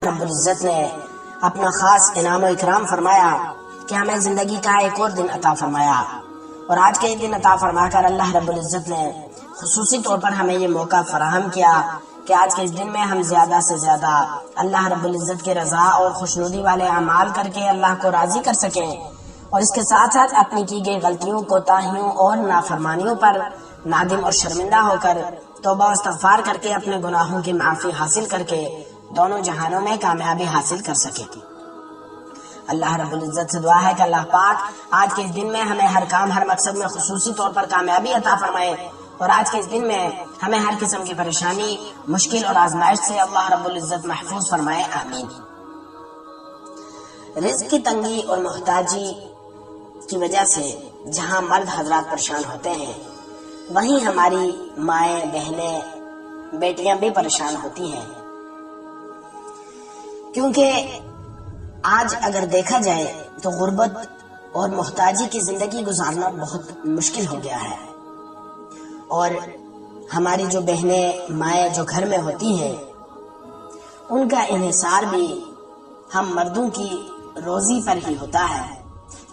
رب العزت نے اپنا خاص انعام و اکرام فرمایا کہ ہمیں زندگی کا ایک اور دن عطا فرمایا، اور آج کے دن عطا فرما کر اللہ رب العزت نے خصوصی طور پر ہمیں یہ موقع فراہم کیا کہ آج کے اس دن میں ہم زیادہ سے زیادہ اللہ رب العزت کے رضا اور خوشنودی والے اعمال کر کے اللہ کو راضی کر سکیں، اور اس کے ساتھ ساتھ اپنی کی گئی غلطیوں، کوتاہیوں اور نافرمانیوں پر نادم اور شرمندہ ہو کر توبہ و استغفار کر کے اپنے گناہوں کی معافی حاصل کر کے دونوں جہانوں میں کامیابی حاصل کر سکے۔ اللہ رب العزت سے دعا ہے کہ اللہ پاک آج کے اس دن میں ہمیں ہر کام، ہر مقصد میں خصوصی طور پر کامیابی عطا فرمائے، اور آج کے اس دن میں ہمیں ہر قسم کی پریشانی، مشکل اور آزمائش سے اللہ رب العزت محفوظ فرمائے، آمین۔ رزق کی تنگی اور محتاجی کی وجہ سے جہاں مرد حضرات پریشان ہوتے ہیں، وہیں ہماری مائیں، بہنیں، بیٹیاں بھی پریشان ہوتی ہیں، کیونکہ آج اگر دیکھا جائے تو غربت اور محتاجی کی زندگی گزارنا بہت مشکل ہو گیا ہے، اور ہماری جو بہنیں، مائیں جو گھر میں ہوتی ہیں، ان کا انحصار بھی ہم مردوں کی روزی پر ہی ہوتا ہے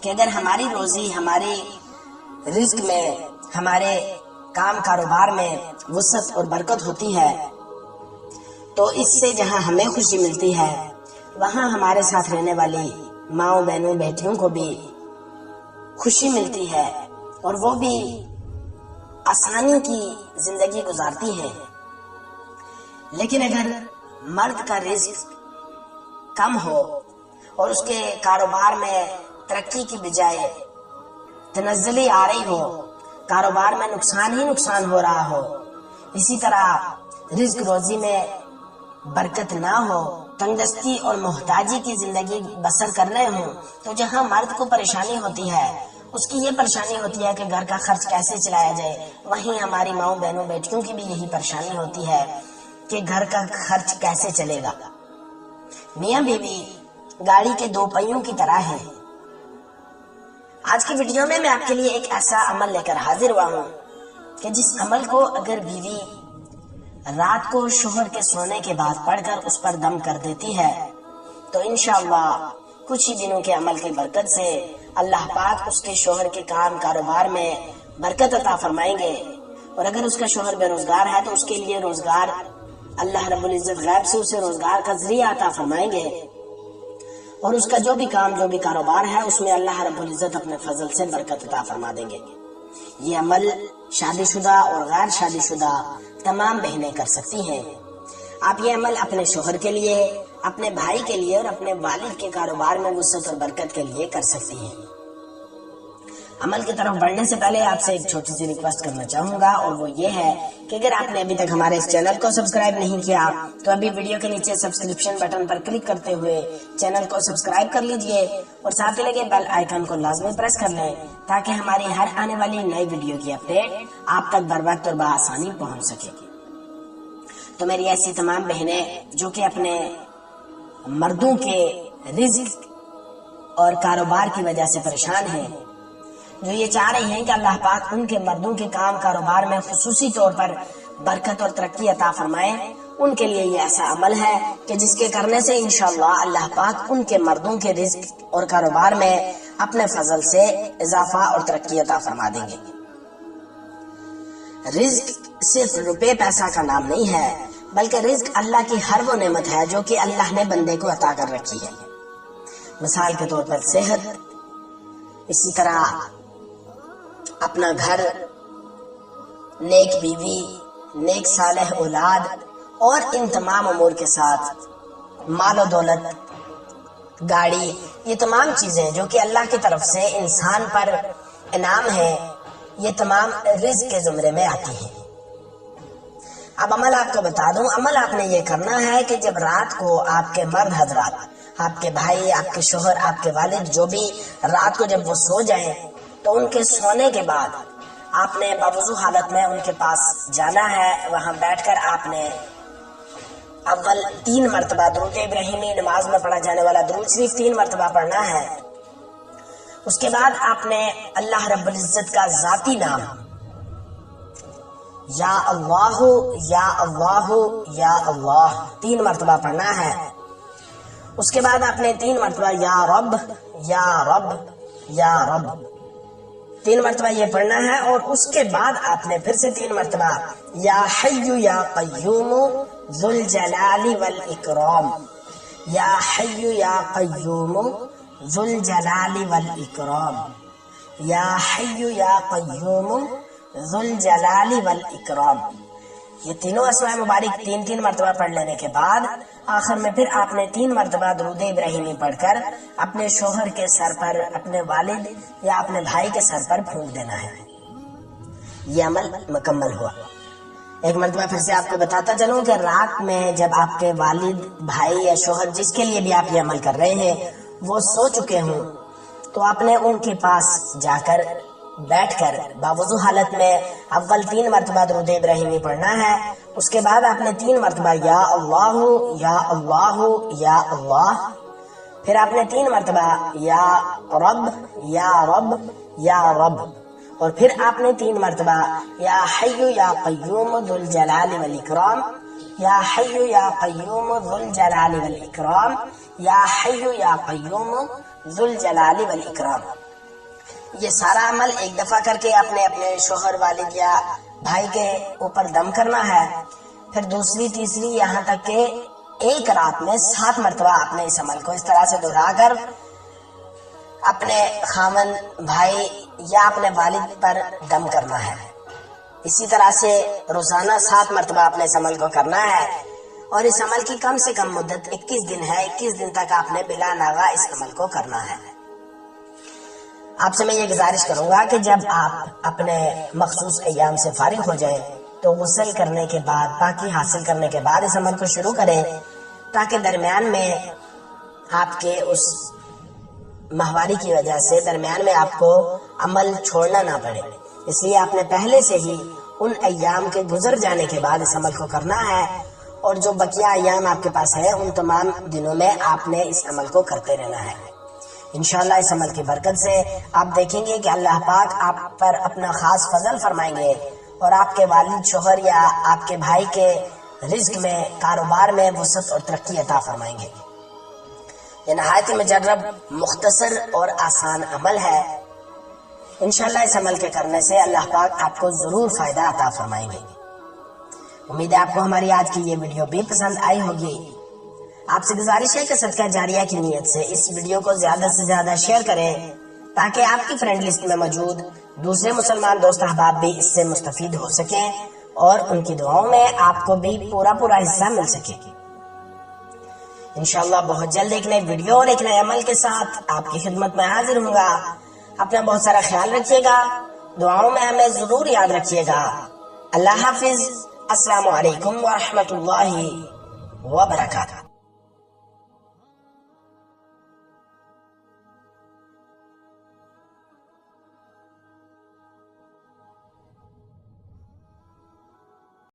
کہ اگر ہماری روزی، ہمارے رزق میں، ہمارے کام کاروبار میں وسعت اور برکت ہوتی ہے تو اس سے جہاں ہمیں خوشی ملتی ہے وہاں ہمارے ساتھ رہنے والی ماؤں، بہنوں، بیٹیوں کو بھی خوشی ملتی ہے، اور وہ بھی آسانی کی زندگی گزارتی ہیں۔ لیکن اگر مرد کا رزق کم ہو اور اس کے کاروبار میں ترقی کی بجائے تنزلی آ رہی ہو، کاروبار میں نقصان ہی نقصان ہو رہا ہو، اسی طرح رزق روزی میں برکت نہ ہو، تنگدستی اور محتاجی کی زندگی بسر کر رہے ہوں، تو جہاں مرد کو پریشانی ہوتی ہے، اس کی یہ پریشانی ہوتی ہے کہ گھر کا خرچ کیسے چلایا جائے، وہیں ہماری ماؤں، بہنوں، بیٹیوں کی بھی یہی پریشانی ہوتی ہے کہ گھر کا خرچ کیسے چلے گا۔ میاں بیوی گاڑی کے دو پہیوں کی طرح ہیں۔ آج کی ویڈیو میں آپ کے لیے ایک ایسا عمل لے کر حاضر ہوا ہوں کہ جس عمل کو اگر بیوی رات کو شوہر کے سونے کے بعد پڑھ کر اس پر دم کر دیتی ہے تو انشاءاللہ کچھ ہی دنوں کے عمل کی برکت سے اللہ پاک اس کے شوہر کے کام کاروبار میں برکت عطا فرمائیں گے، اور اگر اس کا شوہر بے روزگار ہے تو اس کے لیے روزگار اللہ رب العزت غیب سے اسے روزگار کا ذریعہ عطا فرمائیں گے، اور اس کا جو بھی کام، جو بھی کاروبار ہے اس میں اللہ رب العزت اپنے فضل سے برکت عطا فرما دیں گے۔ یہ عمل شادی شدہ اور غیر شادی شدہ تمام بہنیں کر سکتی ہیں۔ آپ یہ عمل اپنے شوہر کے لیے، اپنے بھائی کے لیے اور اپنے والد کے کاروبار میں وسعت اور برکت کے لیے کر سکتی ہیں۔ عمل کی طرف بڑھنے سے پہلے آپ سے ایک چھوٹی سی ریکویسٹ کرنا چاہوں گا، اور وہ یہ ہے کہ اگر آپ نے ابھی تک ہمارے اس چینل کو سبسکرائب نہیں کیا تو ابھی ویڈیو کے نیچے سبسکرپشن بٹن پر کلک کرتے ہوئے چینل کو سبسکرائب کر لیجئے، اور ساتھ ہی لگے بیل آئیکن کو لازمی پریس کر لیں تاکہ ہماری ہر آنے والی نئی ویڈیو کی اپڈیٹ آپ تک بر وقت اور بآسانی پہنچ سکے۔ تو میری ایسی تمام بہنیں جو کہ اپنے مردوں کے رزق اور کاروبار کی وجہ سے پریشان ہیں، جو یہ چاہ رہی ہیں کہ اللہ پاک ان کے مردوں کے کام کاروبار میں خصوصی طور پر برکت اور ترقی عطا فرمائے، ان کے لیے یہ ایسا عمل ہے کہ جس کے کرنے سے انشاءاللہ اللہ پاک ان کے مردوں کے رزق اور کاروبار میں اپنے فضل سے اضافہ اور ترقی عطا فرما دیں گے۔ رزق صرف روپے پیسہ کا نام نہیں ہے، بلکہ رزق اللہ کی ہر وہ نعمت ہے جو کہ اللہ نے بندے کو عطا کر رکھی ہے۔ مثال کے طور پر صحت، اسی طرح اپنا گھر، نیک بیوی، نیک صالح اولاد، اور ان تمام امور کے ساتھ مال و دولت، گاڑی، یہ تمام چیزیں جو کہ اللہ کی طرف سے انسان پر انعام ہے، یہ تمام رزق کے زمرے میں آتی ہیں۔ اب عمل آپ کو بتا دوں، عمل آپ نے یہ کرنا ہے کہ جب رات کو آپ کے مرد حضرات، آپ کے بھائی، آپ کے شوہر، آپ کے والد، جو بھی رات کو جب وہ سو جائیں تو ان کے سونے کے بعد آپ نے باوضو حالت میں ان کے پاس جانا ہے، وہاں بیٹھ کر آپ نے اول 3 مرتبہ درود ابراہیمی، نماز میں پڑھا جانے والا درود شریف 3 مرتبہ پڑھنا ہے۔ اس کے بعد آپ نے اللہ رب العزت کا ذاتی نام یا اللہ یا اللہ یا اللہ 3 مرتبہ پڑھنا ہے، اس کے بعد آپ نے 3 مرتبہ یا رب یا رب یا رب 3 مرتبہ یہ پڑھنا ہے، اور اس کے بعد آپ نے پھر سے 3 مرتبہ یا حی یا قیوم ذو الجلال والاکرام، یا حی یا قیوم ذو الجلال والاکرام، یا حی یا قیوم ذو الجلال والاکرام۔ یہ تینوں اسماء مبارک 3 مرتبہ پڑھ لینے کے بعد آخر میں پھر آپ نے 3 مرتبہ درود ابراہیمی پڑھ کر اپنے شوہر کے سر پر، اپنے والد یا اپنے بھائی کے سر پر پھونک دینا ہے۔ یہ عمل مکمل ہوا۔ ایک مرتبہ پھر سے آپ کو بتاتا چلوں کہ رات میں جب آپ کے والد، بھائی یا شوہر جس کے لیے بھی آپ یہ عمل کر رہے ہیں وہ سو چکے ہوں، تو آپ نے ان کے پاس جا کر بیٹھ کر باوضو حالت میں اول 3 مرتبہ درود ابراہیمی پڑھنا ہے، اس کے بعد آپ نے 3 مرتبہ یا اللہ یا اللہ یا اللہ، پھر آپ نے 3 مرتبہ یا رب یا رب یا رب، اور پھر آپ نے 3 مرتبہ یا حی یا قیوم ذو الجلال والاکرام، یا حی یا قیوم ذو الجلال والاکرام، یا حی یا قیوم ذو الجلال والاکرام۔ یہ سارا عمل ایک دفعہ کر کے آپ نے اپنے شوہر، والد یا بھائی کے اوپر دم کرنا ہے، پھر دوسری، تیسری، یہاں تک کہ ایک رات میں 7 مرتبہ آپ نے اس عمل کو اس طرح سے دہرا کر اپنے خاوند، بھائی یا اپنے والد پر دم کرنا ہے۔ اسی طرح سے روزانہ 7 مرتبہ آپ نے اس عمل کو کرنا ہے، اور اس عمل کی کم سے کم مدت 21 دن ہے۔ 21 دن تک آپ نے بلا ناغہ اس عمل کو کرنا ہے۔ آپ سے میں یہ گزارش کروں گا کہ جب آپ اپنے مخصوص ایام سے فارغ ہو جائیں تو غسل کرنے کے بعد، پاکی حاصل کرنے کے بعد اس عمل کو شروع کریں، تاکہ درمیان میں آپ کے اس ماہواری کی وجہ سے درمیان میں آپ کو عمل چھوڑنا نہ پڑے۔ اس لیے آپ نے پہلے سے ہی ان ایام کے گزر جانے کے بعد اس عمل کو کرنا ہے، اور جو بقیہ ایام آپ کے پاس ہیں ان تمام دنوں میں آپ نے اس عمل کو کرتے رہنا ہے۔ انشاءاللہ اس عمل کی برکت سے آپ دیکھیں گے کہ اللہ پاک آپ پر اپنا خاص فضل فرمائیں گے، اور آپ کے والد، شوہر یا آپ کے بھائی کے رزق میں، کاروبار میں وسعت اور ترقی عطا فرمائیں گے۔ یہ نہایت مجرب، مختصر اور آسان عمل ہے۔ انشاءاللہ اس عمل کے کرنے سے اللہ پاک آپ کو ضرور فائدہ عطا فرمائیں گے۔ امید ہے آپ کو ہماری آج کی یہ ویڈیو بھی پسند آئی ہوگی۔ آپ سے گزارش ہے کہ صدقہ جاریہ کی نیت سے اس ویڈیو کو زیادہ سے زیادہ شیئر کریں، تاکہ آپ کی فرینڈ لسٹ میں موجود دوسرے مسلمان دوست احباب بھی اس سے مستفید ہو سکیں، اور ان کی دعاؤں میں آپ کو بھی پورا حصہ مل سکے۔ انشاءاللہ بہت جلد ایک نئی ویڈیو اور ایک نئے عمل کے ساتھ آپ کی خدمت میں حاضر ہوں گا۔ اپنا بہت سارا خیال رکھیے گا، دعاؤں میں ہمیں ضرور یاد رکھیے گا۔ اللہ حافظ۔ السلام علیکم ورحمۃ اللہ وبرکاتہ۔